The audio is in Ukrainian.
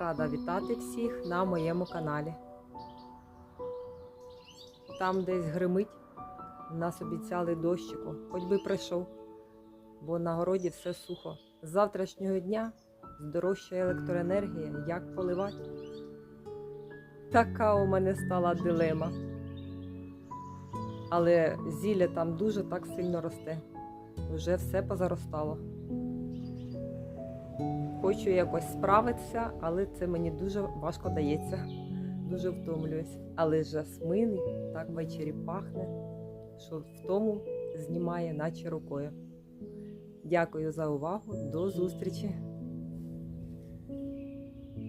Рада вітати всіх на моєму каналі. Там десь гримить, нас обіцяли дощику, хоч би прийшов, бо на городі все сухо. З завтрашнього дня здорожчає електроенергія, як поливати. Така у мене стала дилема. Але зілля там дуже так сильно росте. Вже все позаростало. Хочу якось справитися, але це мені дуже важко дається. Дуже втомлююсь. Але жасмин так ввечері пахне, що втому знімає наче рукою. Дякую за увагу. До зустрічі!